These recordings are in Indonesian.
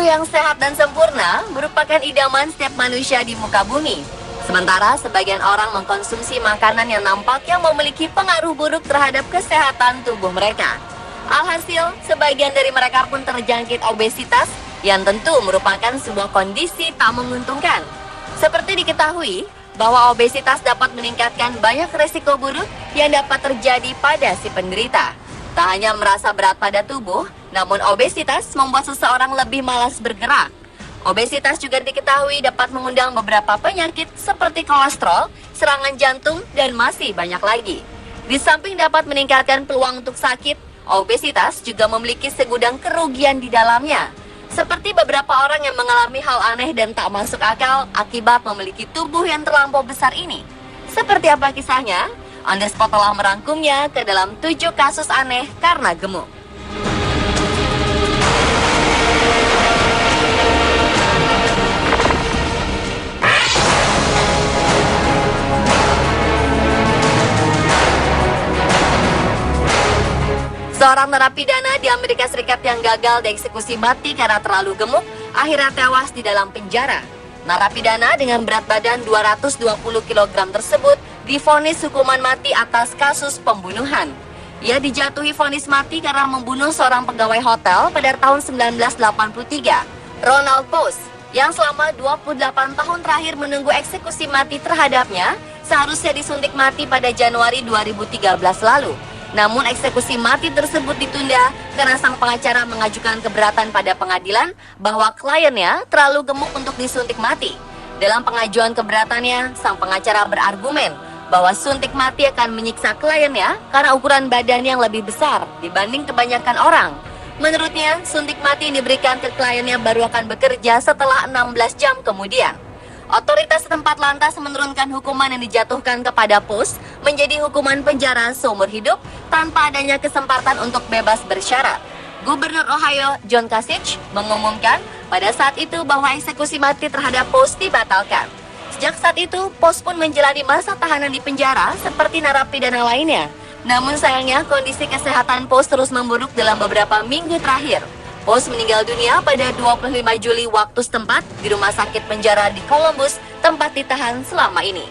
Tubuh yang sehat dan sempurna merupakan idaman setiap manusia di muka bumi. Sementara sebagian orang mengkonsumsi makanan yang nampaknya memiliki pengaruh buruk terhadap kesehatan tubuh mereka. Alhasil, sebagian dari mereka pun terjangkit obesitas yang tentu merupakan sebuah kondisi tak menguntungkan. Seperti diketahui bahwa obesitas dapat meningkatkan banyak resiko buruk yang dapat terjadi pada si penderita. Tak hanya merasa berat pada tubuh, namun obesitas membuat seseorang lebih malas bergerak. Obesitas juga diketahui dapat mengundang beberapa penyakit seperti kolesterol, serangan jantung, dan masih banyak lagi. Di samping dapat meningkatkan peluang untuk sakit, obesitas juga memiliki segudang kerugian di dalamnya. Seperti beberapa orang yang mengalami hal aneh dan tak masuk akal akibat memiliki tubuh yang terlampau besar ini. Seperti apa kisahnya? On The Spot telah merangkumnya ke dalam 7 kasus aneh karena gemuk. Seorang narapidana di Amerika Serikat yang gagal dieksekusi mati karena terlalu gemuk, akhirnya tewas di dalam penjara. Narapidana dengan berat badan 220 kg tersebut divonis hukuman mati atas kasus pembunuhan. Ia dijatuhi vonis mati karena membunuh seorang pegawai hotel pada tahun 1983, Ronald Post, yang selama 28 tahun terakhir menunggu eksekusi mati terhadapnya, seharusnya disuntik mati pada Januari 2013 lalu. Namun eksekusi mati tersebut ditunda karena sang pengacara mengajukan keberatan pada pengadilan bahwa kliennya terlalu gemuk untuk disuntik mati. Dalam pengajuan keberatannya, sang pengacara berargumen bahwa suntik mati akan menyiksa kliennya karena ukuran badan yang lebih besar dibanding kebanyakan orang. Menurutnya, suntik mati yang diberikan ke kliennya baru akan bekerja setelah 16 jam kemudian. Otoritas setempat lantas menurunkan hukuman yang dijatuhkan kepada Post menjadi hukuman penjara seumur hidup tanpa adanya kesempatan untuk bebas bersyarat. Gubernur Ohio, John Kasich, mengumumkan pada saat itu bahwa eksekusi mati terhadap Post dibatalkan. Sejak saat itu, Post pun menjalani masa tahanan di penjara seperti narapidana lainnya. Namun sayangnya, kondisi kesehatan Post terus memburuk dalam beberapa minggu terakhir. Post meninggal dunia pada 25 Juli waktu setempat di rumah sakit penjara di Columbus, tempat ditahan selama ini.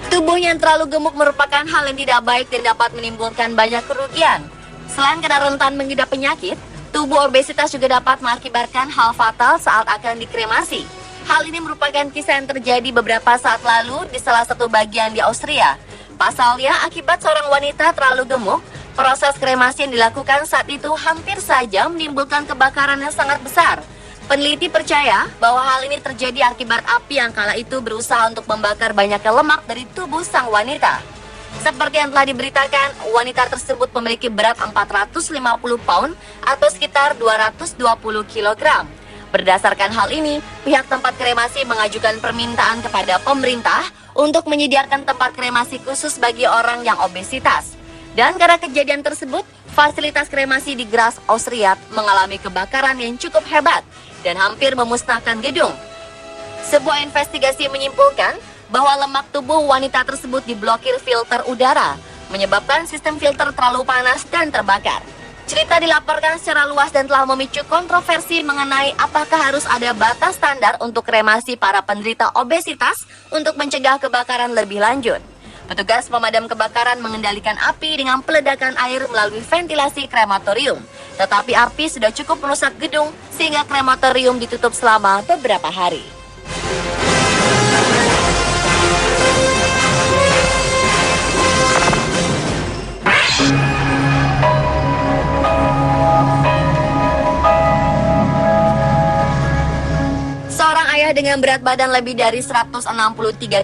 Tubuh yang terlalu gemuk merupakan hal yang tidak baik dan dapat menimbulkan banyak kerugian. Selain karena rentan mengidap penyakit, tubuh obesitas juga dapat mengakibatkan hal fatal saat akan dikremasi. Hal ini merupakan kisah yang terjadi beberapa saat lalu di salah satu bagian di Austria. Pasalnya, akibat seorang wanita terlalu gemuk, proses kremasi yang dilakukan saat itu hampir saja menimbulkan kebakaran yang sangat besar. Peneliti percaya bahwa hal ini terjadi akibat api yang kala itu berusaha untuk membakar banyaknya lemak dari tubuh sang wanita. Seperti yang telah diberitakan, wanita tersebut memiliki berat 450 pound atau sekitar 220 kg. Berdasarkan hal ini, pihak tempat kremasi mengajukan permintaan kepada pemerintah untuk menyediakan tempat kremasi khusus bagi orang yang obesitas. Dan karena kejadian tersebut, fasilitas kremasi di Graz, Austria mengalami kebakaran yang cukup hebat dan hampir memusnahkan gedung. Sebuah investigasi menyimpulkan bahwa lemak tubuh wanita tersebut diblokir filter udara, menyebabkan sistem filter terlalu panas dan terbakar. Cerita dilaporkan secara luas dan telah memicu kontroversi mengenai apakah harus ada batas standar untuk kremasi para penderita obesitas untuk mencegah kebakaran lebih lanjut. Petugas pemadam kebakaran mengendalikan api dengan peledakan air melalui ventilasi krematorium. Tetapi api sudah cukup merusak gedung sehingga krematorium ditutup selama beberapa hari. Dengan berat badan lebih dari 163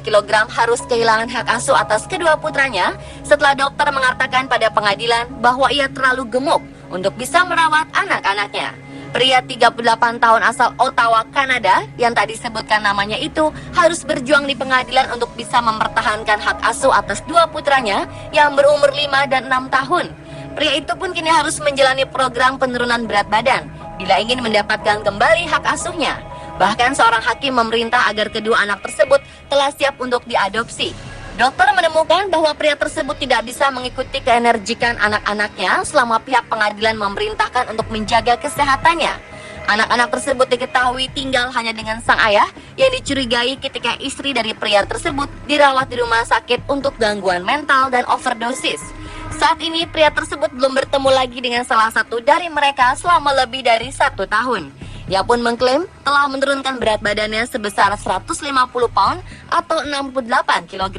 kg harus kehilangan hak asuh atas kedua putranya setelah dokter mengatakan pada pengadilan bahwa ia terlalu gemuk untuk bisa merawat anak-anaknya. Pria 38 tahun asal Ottawa, Kanada yang tadi disebutkan namanya itu harus berjuang di pengadilan untuk bisa mempertahankan hak asuh atas dua putranya yang berumur 5 dan 6 tahun. Pria itu pun kini harus menjalani program penurunan berat badan bila ingin mendapatkan kembali hak asuhnya. Bahkan seorang hakim memerintah agar kedua anak tersebut telah siap untuk diadopsi. Dokter menemukan bahwa pria tersebut tidak bisa mengikuti keenergikan anak-anaknya selama pihak pengadilan memerintahkan untuk menjaga kesehatannya. Anak-anak tersebut diketahui tinggal hanya dengan sang ayah yang dicurigai ketika istri dari pria tersebut dirawat di rumah sakit untuk gangguan mental dan overdosis. Saat ini pria tersebut belum bertemu lagi dengan salah satu dari mereka selama lebih dari 1 tahun. Ia pun mengklaim telah menurunkan berat badannya sebesar 150 pound atau 68 kg.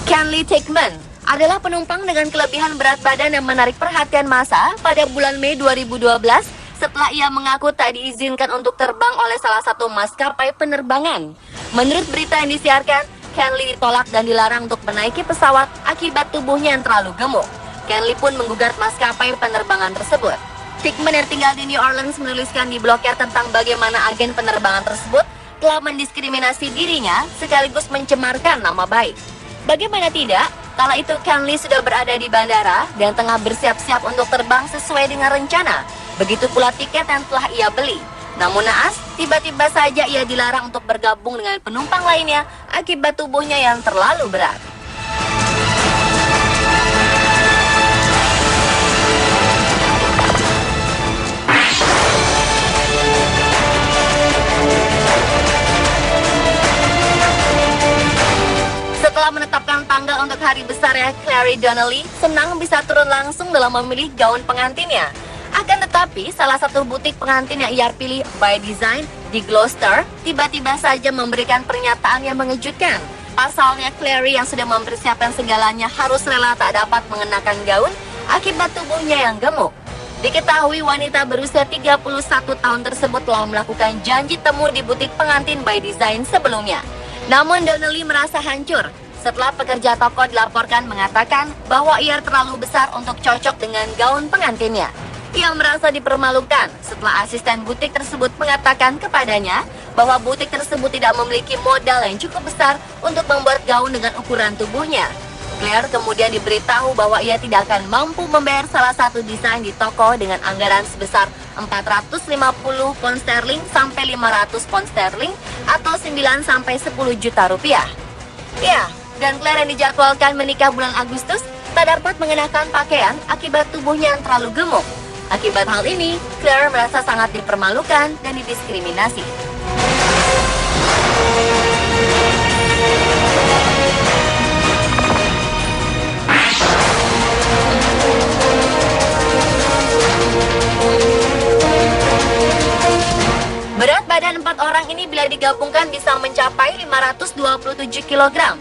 Kenley Tickman adalah penumpang dengan kelebihan berat badan yang menarik perhatian massa pada bulan Mei 2012 setelah ia mengaku tak diizinkan untuk terbang oleh salah satu maskapai penerbangan. Menurut berita yang disiarkan, Kenley ditolak dan dilarang untuk menaiki pesawat akibat tubuhnya yang terlalu gemuk. Kenley pun menggugat maskapai penerbangan tersebut. Tickman yang tinggal di New Orleans menuliskan di blognya tentang bagaimana agen penerbangan tersebut telah mendiskriminasi dirinya sekaligus mencemarkan nama baik. Bagaimana tidak, kala itu Kenley sudah berada di bandara dan tengah bersiap-siap untuk terbang sesuai dengan rencana. Begitu pula tiket yang telah ia beli. Namun naas, tiba-tiba saja ia dilarang untuk bergabung dengan penumpang lainnya akibat tubuhnya yang terlalu berat. Setelah menetapkan tanggal untuk hari besarnya, Clary Donnelly senang bisa turun langsung dalam memilih gaun pengantinnya. Akan tetapi, salah satu butik pengantin yang ia pilih, By Design, di Gloucester, tiba-tiba saja memberikan pernyataan yang mengejutkan. Pasalnya, Clary yang sudah mempersiapkan segalanya harus rela tak dapat mengenakan gaun akibat tubuhnya yang gemuk. Diketahui wanita berusia 31 tahun tersebut telah melakukan janji temu di butik pengantin By Design sebelumnya. Namun Donnelly merasa hancur setelah pekerja toko dilaporkan mengatakan bahwa ia terlalu besar untuk cocok dengan gaun pengantinnya. Ia merasa dipermalukan setelah asisten butik tersebut mengatakan kepadanya bahwa butik tersebut tidak memiliki modal yang cukup besar untuk membuat gaun dengan ukuran tubuhnya. Claire kemudian diberitahu bahwa ia tidak akan mampu membayar salah satu desain di toko dengan anggaran sebesar 450 pound sterling sampai 500 pound sterling atau 9 sampai 10 juta rupiah. Ya, dan Claire yang dijadwalkan menikah bulan Agustus tak dapat mengenakan pakaian akibat tubuhnya yang terlalu gemuk. Akibat hal ini, Claire merasa sangat dipermalukan dan didiskriminasi. Berat badan 4 orang ini bila digabungkan bisa mencapai 527 kg.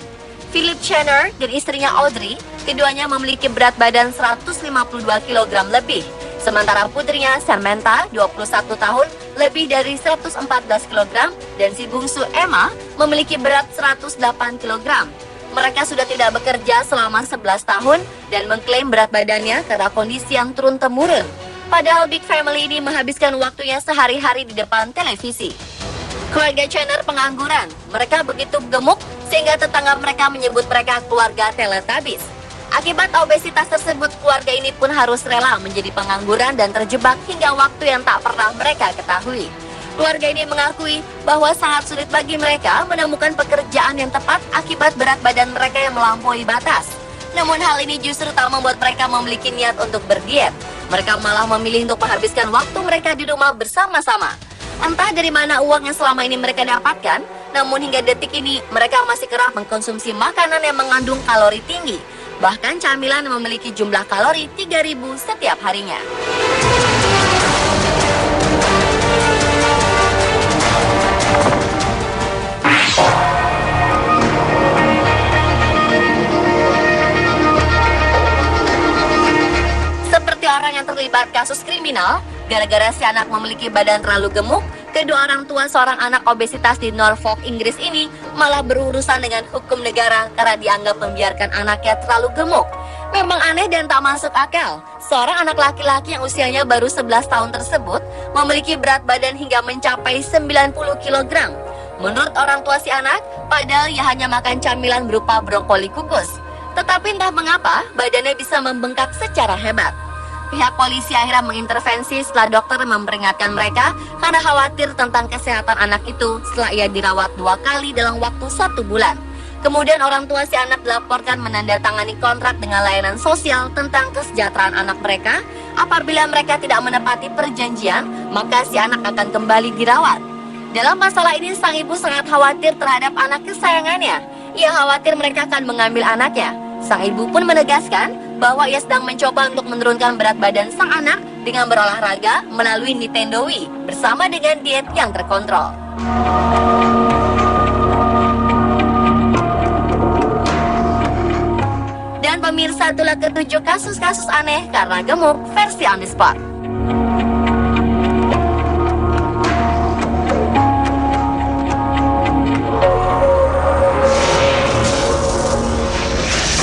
Philip Chenner dan istrinya Audrey, keduanya memiliki berat badan 152 kg lebih. Sementara putrinya Samantha, 21 tahun, lebih dari 114 kg, dan si bungsu Emma memiliki berat 108 kg. Mereka sudah tidak bekerja selama 11 tahun dan mengklaim berat badannya karena kondisi yang turun-temurun. Padahal Big Family ini menghabiskan waktunya sehari-hari di depan televisi. Keluarga Chenner pengangguran. Mereka begitu gemuk sehingga tetangga mereka menyebut mereka keluarga Teletubbies. Akibat obesitas tersebut, keluarga ini pun harus rela menjadi pengangguran dan terjebak hingga waktu yang tak pernah mereka ketahui. Keluarga ini mengakui bahwa sangat sulit bagi mereka menemukan pekerjaan yang tepat akibat berat badan mereka yang melampaui batas. Namun hal ini justru tak membuat mereka memiliki niat untuk berdiet. Mereka malah memilih untuk menghabiskan waktu mereka di rumah bersama-sama. Entah dari mana uang yang selama ini mereka dapatkan, namun hingga detik ini mereka masih kerap mengkonsumsi makanan yang mengandung kalori tinggi. Bahkan camilan memiliki jumlah kalori 3.000 setiap harinya. Seperti orang yang terlibat kasus kriminal, gara-gara si anak memiliki badan terlalu gemuk, kedua orang tua seorang anak obesitas di Norfolk, Inggris ini malah berurusan dengan hukum negara karena dianggap membiarkan anaknya terlalu gemuk. Memang aneh dan tak masuk akal. Seorang anak laki-laki yang usianya baru 11 tahun tersebut memiliki berat badan hingga mencapai 90 kg. Menurut orang tua si anak, padahal ia hanya makan camilan berupa brokoli kukus. Tetapi entah mengapa, badannya bisa membengkak secara hebat. Pihak polisi akhirnya mengintervensi setelah dokter memperingatkan mereka karena khawatir tentang kesehatan anak itu setelah ia dirawat 2 kali dalam waktu 1 bulan. Kemudian orang tua si anak dilaporkan menandatangani kontrak dengan layanan sosial tentang kesejahteraan anak mereka. Apabila mereka tidak menepati perjanjian, maka si anak akan kembali dirawat. Dalam masalah ini, sang ibu sangat khawatir terhadap anak kesayangannya. Ia khawatir mereka akan mengambil anaknya. Sang ibu pun menegaskan bahwa ia sedang mencoba untuk menurunkan berat badan sang anak dengan berolahraga melalui Nintendo Wii bersama dengan diet yang terkontrol. Dan pemirsa, itulah ke-7 kasus-kasus aneh karena gemuk versi on the spot.